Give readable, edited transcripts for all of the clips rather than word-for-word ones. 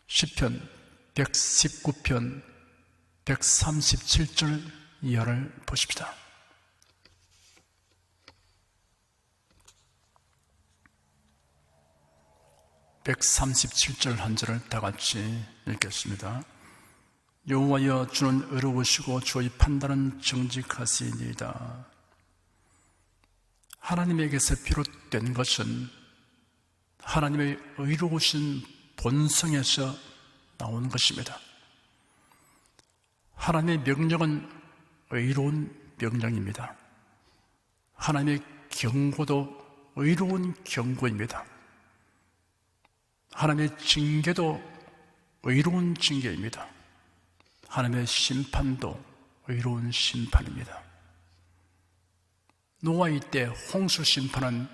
시편 119편 137절 이하를 보십시다. (137절) 한 절을 다 같이 읽겠습니다. 여호와여, 주는 의로우시고 주의 판단은 정직하시니이다. 하나님에게서 비롯된 것은 하나님의 의로우신 본성에서 나오는 것입니다. 하나님의 명령은 의로운 명령입니다. 하나님의 경고도 의로운 경고입니다. 하나님의 징계도 의로운 징계입니다. 하나님의 심판도 의로운 심판입니다. 노아의 때 홍수 심판은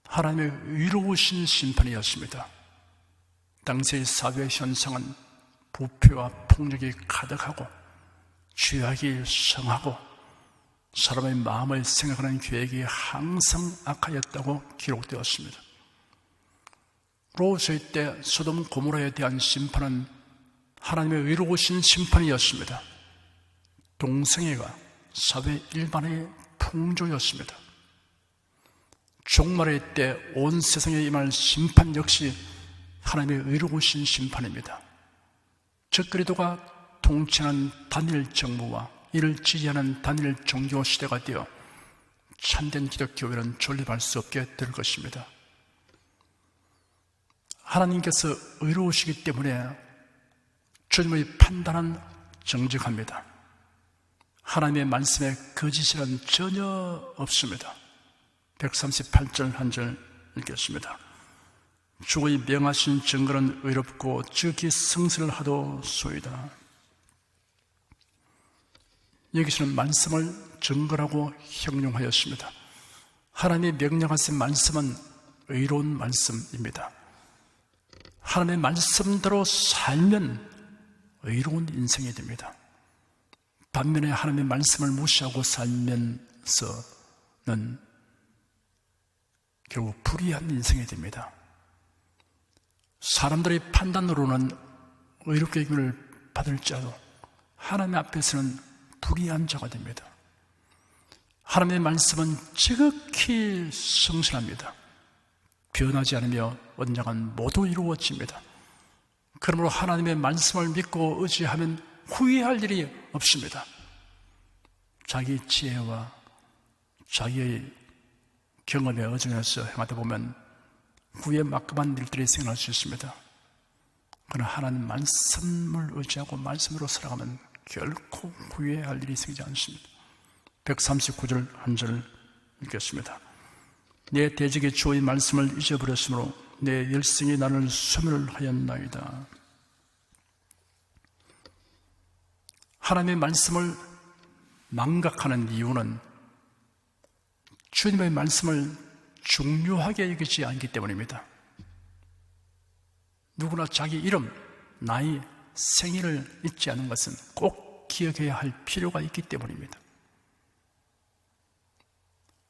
하나님의 의로우신 심판이었습니다. 당시의 사회 현상은 부패와 폭력이 가득하고 죄악이 성하고 사람의 마음을 생각하는 계획이 항상 악하였다고 기록되었습니다. 롯의 때 소돔 고모라에 대한 심판은 하나님의 의로우신 심판이었습니다. 동성애가 사회 일반의 풍조였습니다. 종말의 때 온 세상에 임할 심판 역시 하나님의 의로우신 심판입니다. 적그리도가 통치하는 단일 정부와 이를 지지하는 단일 종교 시대가 되어 참된 기독교회는 존립할 수 없게 될 것입니다. 하나님께서 의로우시기 때문에 주님의 판단은 정직합니다. 하나님의 말씀에 거짓이란 전혀 없습니다. 138절 한 절 읽겠습니다. 주의 명하신 증거는 의롭고 즉히 성실하도 소이다. 여기서는 말씀을 증거라고 형용하였습니다. 하나님이 명령하신 말씀은 의로운 말씀입니다. 하나님의 말씀대로 살면 의로운 인생이 됩니다. 반면에 하나님의 말씀을 무시하고 살면서는 결국 불의한 인생이 됩니다. 사람들의 판단으로는 의롭게 여김을 받을지라도 하나님 앞에서는 불의한 자가 됩니다. 하나님의 말씀은 지극히 성실합니다. 변하지 않으며 언젠간 모두 이루어집니다. 그러므로 하나님의 말씀을 믿고 의지하면 후회할 일이 없습니다. 자기 지혜와 자기의 경험에 의존해서 행하다 보면 후에 막급한 일들이 생겨날 수 있습니다. 그러나 하나님 말씀을 의지하고 말씀으로 살아가면 결코 후회할 일이 생기지 않습니다. 139절 한 절 읽겠습니다. 내 대적의 주의 말씀을 잊어버렸으므로 내 열성이 나를 소멸하였나이다. 하나님의 말씀을 망각하는 이유는 주님의 말씀을 중요하게 여기지 않기 때문입니다. 누구나 자기 이름, 나이, 생일을 잊지 않는 것은 꼭 기억해야 할 필요가 있기 때문입니다.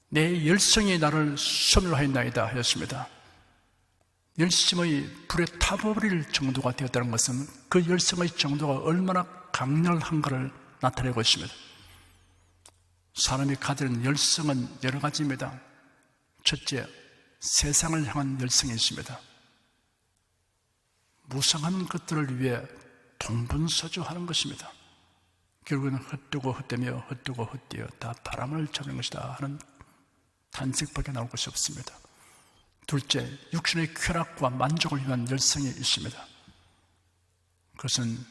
내 열성이 나를 소멸하였나이다 하였습니다. 열심의 불에 타버릴 정도가 되었다는 것은 그 열성의 정도가 얼마나 강렬한가를 나타내고 있습니다. 사람이 가지는 열성은 여러 가지입니다. 첫째, 세상을 향한 열성이 있습니다. 무상한 것들을 위해 동분서주하는 것입니다. 결국에는 헛되고 헛되며 헛되고 헛되어 다 바람을 잡는 것이다 하는 탄식밖에 나올 것이 없습니다. 둘째, 육신의 쾌락과 만족을 위한 열성이 있습니다. 그것은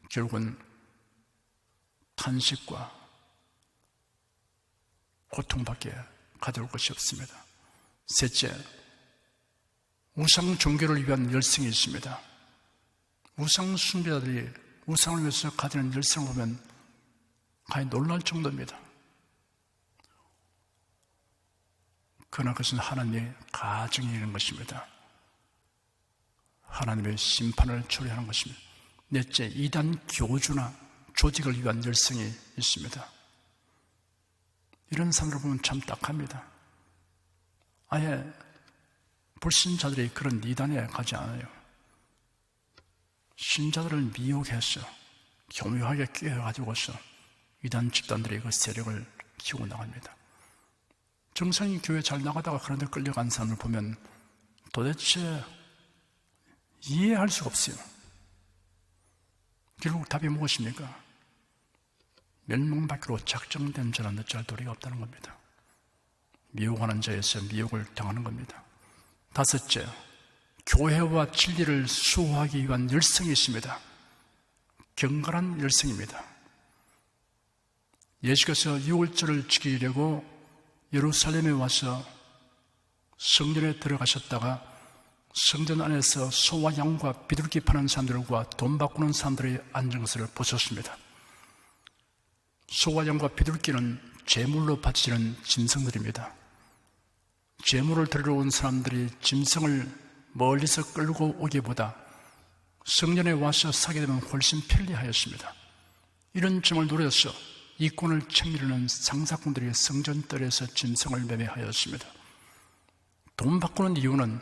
결국은 탄식과 고통밖에 가져올 것이 없습니다. 셋째, 우상 종교를 위한 열성이 있습니다. 우상 숭배자들이 우상을 위해서 가지는 열성을 보면 가히 놀랄 정도입니다. 그러나 그것은 하나님의 가정이 있는 것입니다. 하나님의 심판을 초래하는 것입니다. 넷째, 이단 교주나 조직을 위한 열성이 있습니다. 이런 사람을 보면 참 딱합니다. 아예 불신자들이 그런 이단에 가지 않아요. 신자들을 미혹해서 교묘하게 꿰어가지고서 이단 집단들이 그 세력을 키우고 나갑니다. 정상이 교회 잘 나가다가 그런데 끌려간 사람을 보면 도대체 이해할 수가 없어요. 결국 답이 무엇입니까? 멸망받기로 작정된 자는 어찌할 도리가 없다는 겁니다. 미혹하는 자에서 미혹을 당하는 겁니다. 다섯째, 교회와 진리를 수호하기 위한 열성이 있습니다. 경건한 열성입니다. 예수께서 유월절을 지키려고 예루살렘에 와서 성전에 들어가셨다가 성전 안에서 소와 양과 비둘기 파는 사람들과 돈 바꾸는 사람들이 앉은 것을 보셨습니다. 소와 양과 비둘기는 제물로 바치는 짐승들입니다. 제물을 들으러 온 사람들이 짐승을 멀리서 끌고 오기보다 성전에 와서 사게 되면 훨씬 편리하였습니다. 이런 점을 노려서 이권을 챙기려는 상사꾼들이 성전뜰에서 짐승을 매매하였습니다. 돈 바꾸는 이유는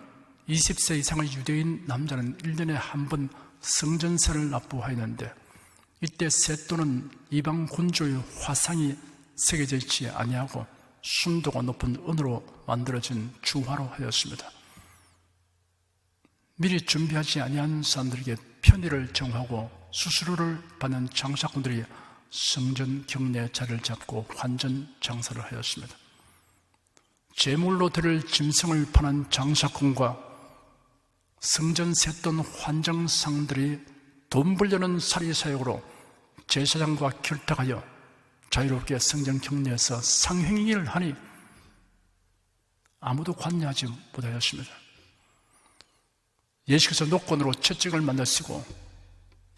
20세 이상의 유대인 남자는 1년에 한 번 성전세를 납부하였는데 이때 세돈은 이방 군주의 화상이 새겨져 있지 아니하고 순도가 높은 은으로 만들어진 주화로 하였습니다. 미리 준비하지 아니한 사람들에게 편의를 정하고 수수료를 받는 장사꾼들이 성전 경내에 자리를 잡고 환전 장사를 하였습니다. 제물로 드릴 짐승을 파는 장사꾼과 성전 샜던 환장상들이 돈 벌려는 사리사욕으로 제사장과 결탁하여 자유롭게 성전 경내에서 상행위를 하니 아무도 관여하지 못하였습니다. 예수께서 노건으로 채찍을 만드시고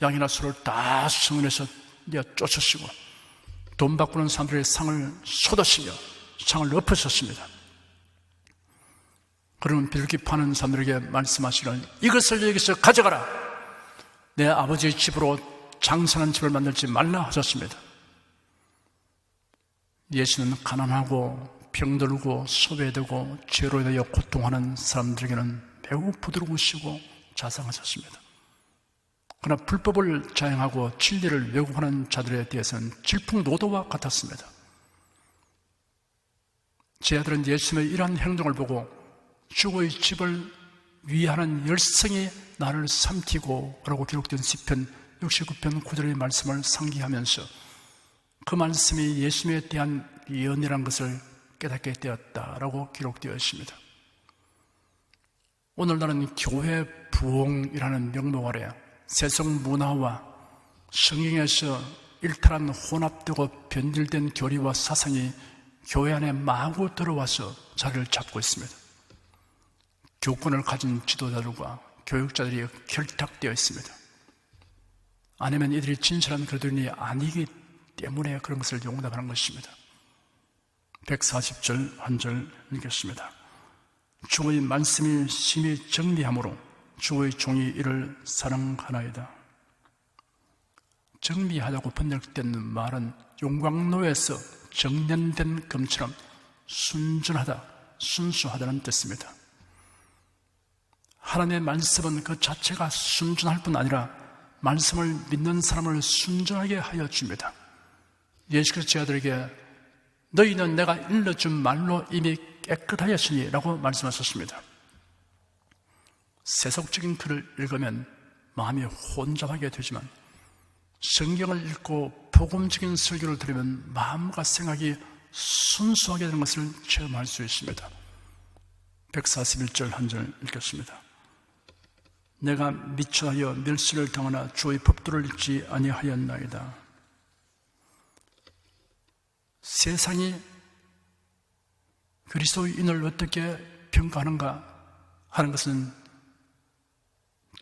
양이나 소를 다 성전에서 쫓으시고 돈 바꾸는 사람들의 상을 쏟으시며 상을 엎으셨습니다. 그러면 비둘기 파는 사람들에게 말씀하시는 이것을 여기서 가져가라. 내 아버지의 집으로 장사하는 집을 만들지 말라 하셨습니다. 예수는 가난하고 병들고 소외되고 죄로 인하여 고통하는 사람들에게는 매우 부드러우시고 자상하셨습니다. 그러나 불법을 자행하고 진리를 왜곡하는 자들에 대해서는 질풍노도와 같았습니다. 제 아들은 예수님의 이러한 행동을 보고 주의 집을 위하는 열성이 나를 삼키고 라고 기록된 시편 69편 9절의 말씀을 상기하면서 그 말씀이 예수님에 대한 예언이라는 것을 깨닫게 되었다라고 기록되어 있습니다. 오늘날은 교회 부흥이라는 명목 아래 세속 문화와 성경에서 일탈한 혼합되고 변질된 교리와 사상이 교회 안에 마구 들어와서 자리를 잡고 있습니다. 교권을 가진 지도자들과 교육자들이 결탁되어 있습니다. 아니면 이들이 진실한 그들이 아니기 때문에 그런 것을 용납하는 것입니다. 140절 한 절 읽겠습니다. 주의 말씀이 심히 정리하므로 주의 종이 이를 사랑하나이다. 정리하다고 번역된 말은 용광로에서 정련된 금처럼 순전하다, 순수하다는 뜻입니다. 하나님의 말씀은 그 자체가 순전할 뿐 아니라 말씀을 믿는 사람을 순전하게 하여 줍니다. 예수께서 제 아들에게 너희는 내가 일러준 말로 이미 깨끗하였으니 라고 말씀하셨습니다. 세속적인 글을 읽으면 마음이 혼잡하게 되지만 성경을 읽고 복음적인 설교를 들으면 마음과 생각이 순수하게 되는 것을 체험할 수 있습니다. 141절 한 절 읽겠습니다. 내가 미쳐하여 멸시를 당하나 주의 법도를 잊지 아니하였나이다. 세상이 그리스도인을 어떻게 평가하는가 하는 것은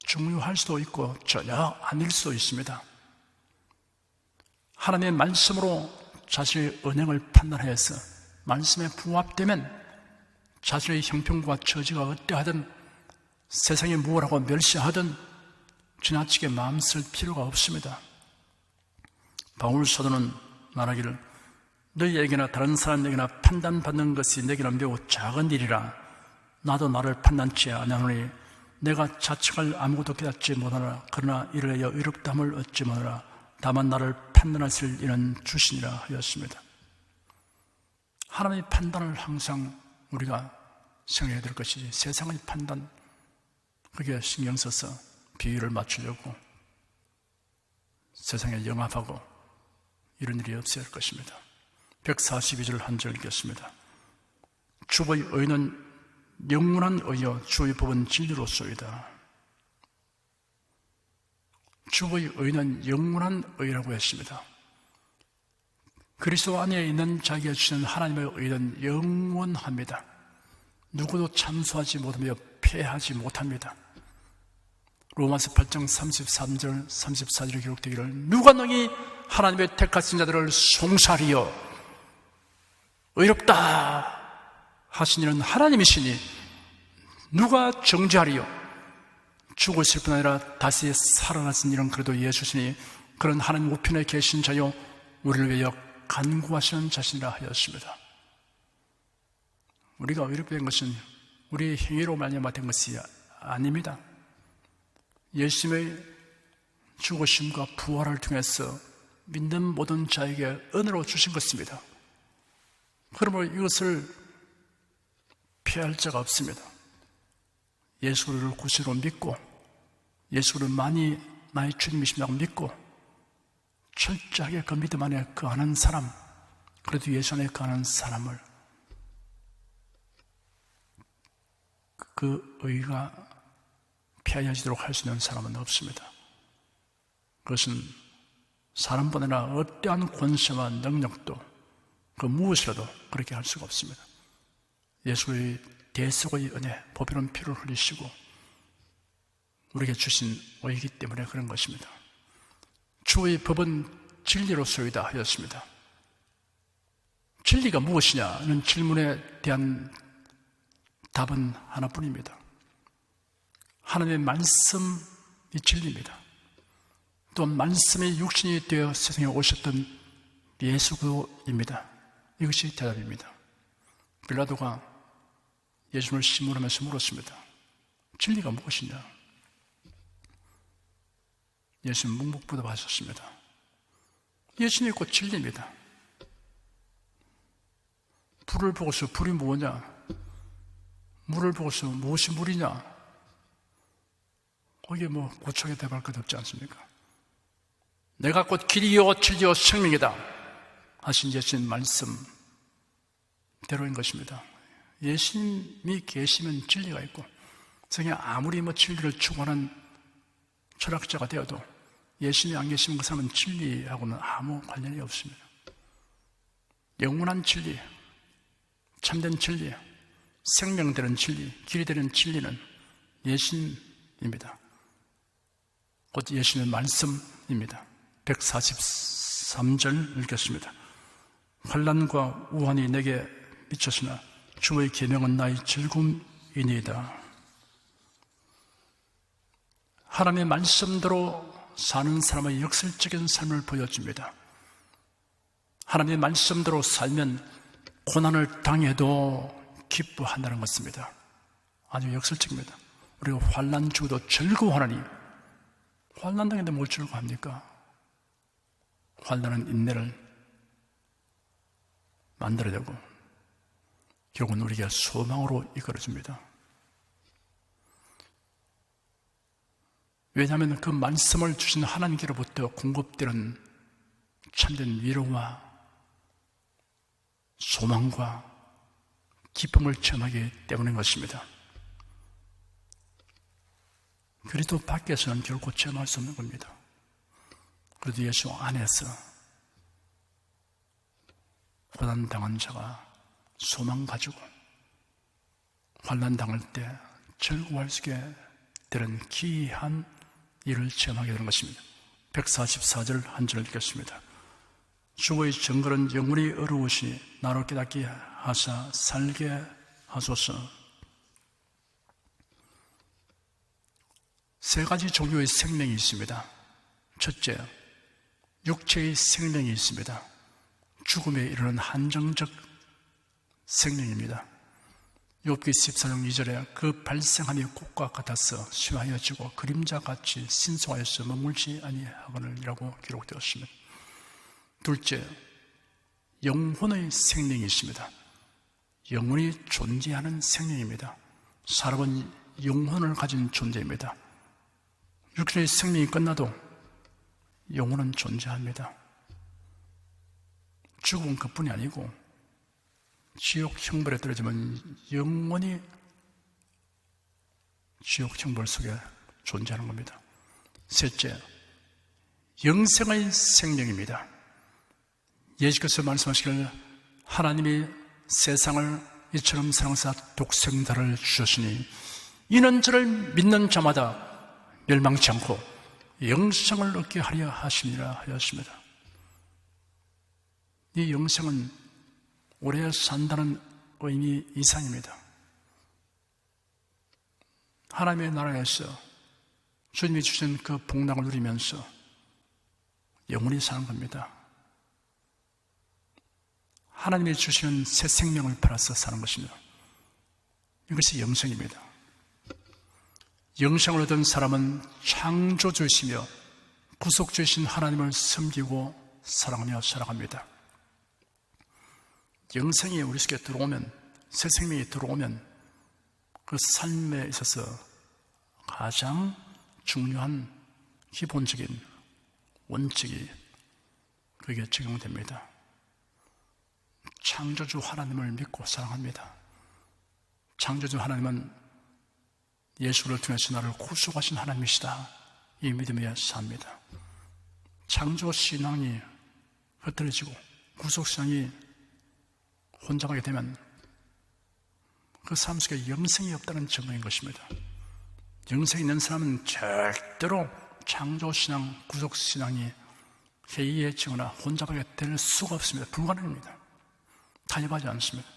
중요할 수도 있고 전혀 아닐 수도 있습니다. 하나님의 말씀으로 자신의 언행을 판단해서 말씀에 부합되면 자신의 형편과 처지가 어떠하든 세상이 무엇하고 멸시하든 지나치게 마음 쓸 필요가 없습니다. 바울 사도는 말하기를 너희에게나 다른 사람에게나 판단받는 것이 내게는 매우 작은 일이라 나도 나를 판단치 아니하노니 내가 자책할 아무것도 깨닫지 못하노라. 그러나 이를 위하여 의롭다함을 얻지 못하노라. 다만 나를 판단하실 이는 주시니라 하였습니다. 하나님의 판단을 항상 우리가 생각해야 될 것이지, 세상의 판단, 그게 신경 써서 비율을 맞추려고 세상에 영합하고 이런 일이 없어야 할 것입니다. 142절 한 절 읽겠습니다. 주의 의는 영원한 의요 주의 법은 진리로소이다. 주의 의는 영원한 의라고 했습니다. 그리스도 안에 있는 자기가 주시는 하나님의 의는 영원합니다. 누구도 참소하지 못하며 패하지 못합니다. 로마서 8장 33절 34절에 기록되기를 누가 너희 하나님의 택하신 자들을 송사하리요 의롭다 하신 이는 하나님이시니 누가 정죄하리요. 죽으실 뿐 아니라 다시 살아나신 이는 그래도 예수시니 그런 하나님 우편에 계신 자요 우리를 위하여 간구하시는 자신이라 하였습니다. 우리가 의롭게 된 것은 우리의 행위로 말미암아 된 것이 아닙니다. 예수님의 죽으심과 부활을 통해서 믿는 모든 자에게 은혜로 주신 것입니다. 그러므로 이것을 피할 자가 없습니다. 예수를 구주로 믿고 예수를 많이 나의 주님이시라고 믿고 철저하게 그 믿음 안에 거하는 사람, 그래도 예수 안에 거하는 사람을 그 의가 피하여지도록 할 수 있는 사람은 없습니다. 그것은 사람뿐 아니라 어떠한 권세와 능력도 그 무엇이라도 그렇게 할 수가 없습니다. 예수의 대속의 은혜, 보배로운 피를 흘리시고 우리에게 주신 의이기 때문에 그런 것입니다. 주의 법은 진리로소이다 하였습니다. 진리가 무엇이냐는 질문에 대한 답은 하나뿐입니다. 하나님의 말씀이 진리입니다. 또 말씀이 육신이 되어 세상에 오셨던 예수 그리스도입니다. 이것이 대답입니다. 빌라도가 예수님을 시문하면서 물었습니다. 진리가 무엇이냐? 예수님 묵묵부답하셨습니다. 예수님이 곧 진리입니다. 불을 보고서 불이 뭐냐? 물을 보고서 무엇이 물이냐? 거기에 뭐 고쳐게 대답할 것 없지 않습니까? 내가 곧 길이요 진리요 생명이다 하신 예수님 말씀대로인 것입니다. 예수님이 계시면 진리가 있고 세상에 아무리 진리를 추구하는 철학자가 되어도 예수님이 안 계시면 그 사람은 진리하고는 아무 관련이 없습니다. 영원한 진리, 참된 진리, 생명되는 진리, 길이 되는 진리는 예수님입니다. 곧 예수님의 말씀입니다. 143절 읽겠습니다. 환난과 우환이 내게 미쳤으나 주의 계명은 나의 즐거움이니이다. 하나님의 말씀대로 사는 사람의 역설적인 삶을 보여줍니다. 하나님의 말씀대로 살면 고난을 당해도 기뻐한다는 것입니다. 아주 역설적입니다. 우리가 환난 주고도 즐거워하나니 환난 당했는데 뭘 즐거워합니까? 환난은 인내를 만들어내고 결국은 우리가 소망으로 이끌어줍니다. 왜냐하면 그 말씀을 주신 하나님께로부터 공급되는 참된 위로와 소망과 기쁨을 체험하기 때문인 것입니다. 그리스도 밖에서는 결코 체험할 수 없는 겁니다. 그래도 예수 안에서 고난당한 자가 소망 가지고 환난 당할 때 즐거워할 수 있게 되는 기이한 일을 체험하게 되는 것입니다. 144절 한 절 읽겠습니다. 주의 정글은 영원히 어려우시니 나로 깨닫게 하사 살게 하소서. 세 가지 종류의 생명이 있습니다. 첫째, 육체의 생명이 있습니다. 죽음에 이르는 한정적 생명입니다. 욥기 14장 2절에 그 발생함이 꽃과 같아서 시화하여지고 그림자같이 신성하여서 머물지 아니하거늘이라고 기록되었습니다. 둘째, 영혼의 생명이 있습니다. 영혼이 존재하는 생명입니다. 사람은 영혼을 가진 존재입니다. 육체의 생명이 끝나도 영혼은 존재합니다. 죽음은 그뿐이 아니고 지옥 형벌에 떨어지면 영원히 지옥 형벌 속에 존재하는 겁니다. 셋째, 영생의 생명입니다. 예수께서 말씀하시기를 하나님이 세상을 이처럼 사랑하사 독생자를 주셨으니 이는 저를 믿는 자마다 멸망치 않고 영생을 얻게 하려 하시니라 하였습니다. 이 영생은 오래 산다는 의미 이상입니다. 하나님의 나라에서 주님이 주신 그 복락을 누리면서 영원히 사는 겁니다. 하나님이 주시는 새 생명을 팔아서 사는 것입니다. 이것이 영생입니다. 영생을 얻은 사람은 창조주이시며 구속주이신 하나님을 섬기고 사랑하며 살아갑니다. 영생이 우리 속에 들어오면, 새 생명이 들어오면 그 삶에 있어서 가장 중요한 기본적인 원칙이 그게 적용됩니다. 창조주 하나님을 믿고 사랑합니다. 창조주 하나님은 예수를 통해서 나를 구속하신 하나님이시다. 이 믿음에 삽니다. 창조신앙이 흐트러지고 구속신앙이 혼잡하게 되면 그 삶 속에 영생이 없다는 증거인 것입니다. 영생이 있는 사람은 절대로 창조신앙, 구속신앙이 해이해지거나 혼잡하게 될 수가 없습니다. 불가능합니다. 타협하지 않습니다.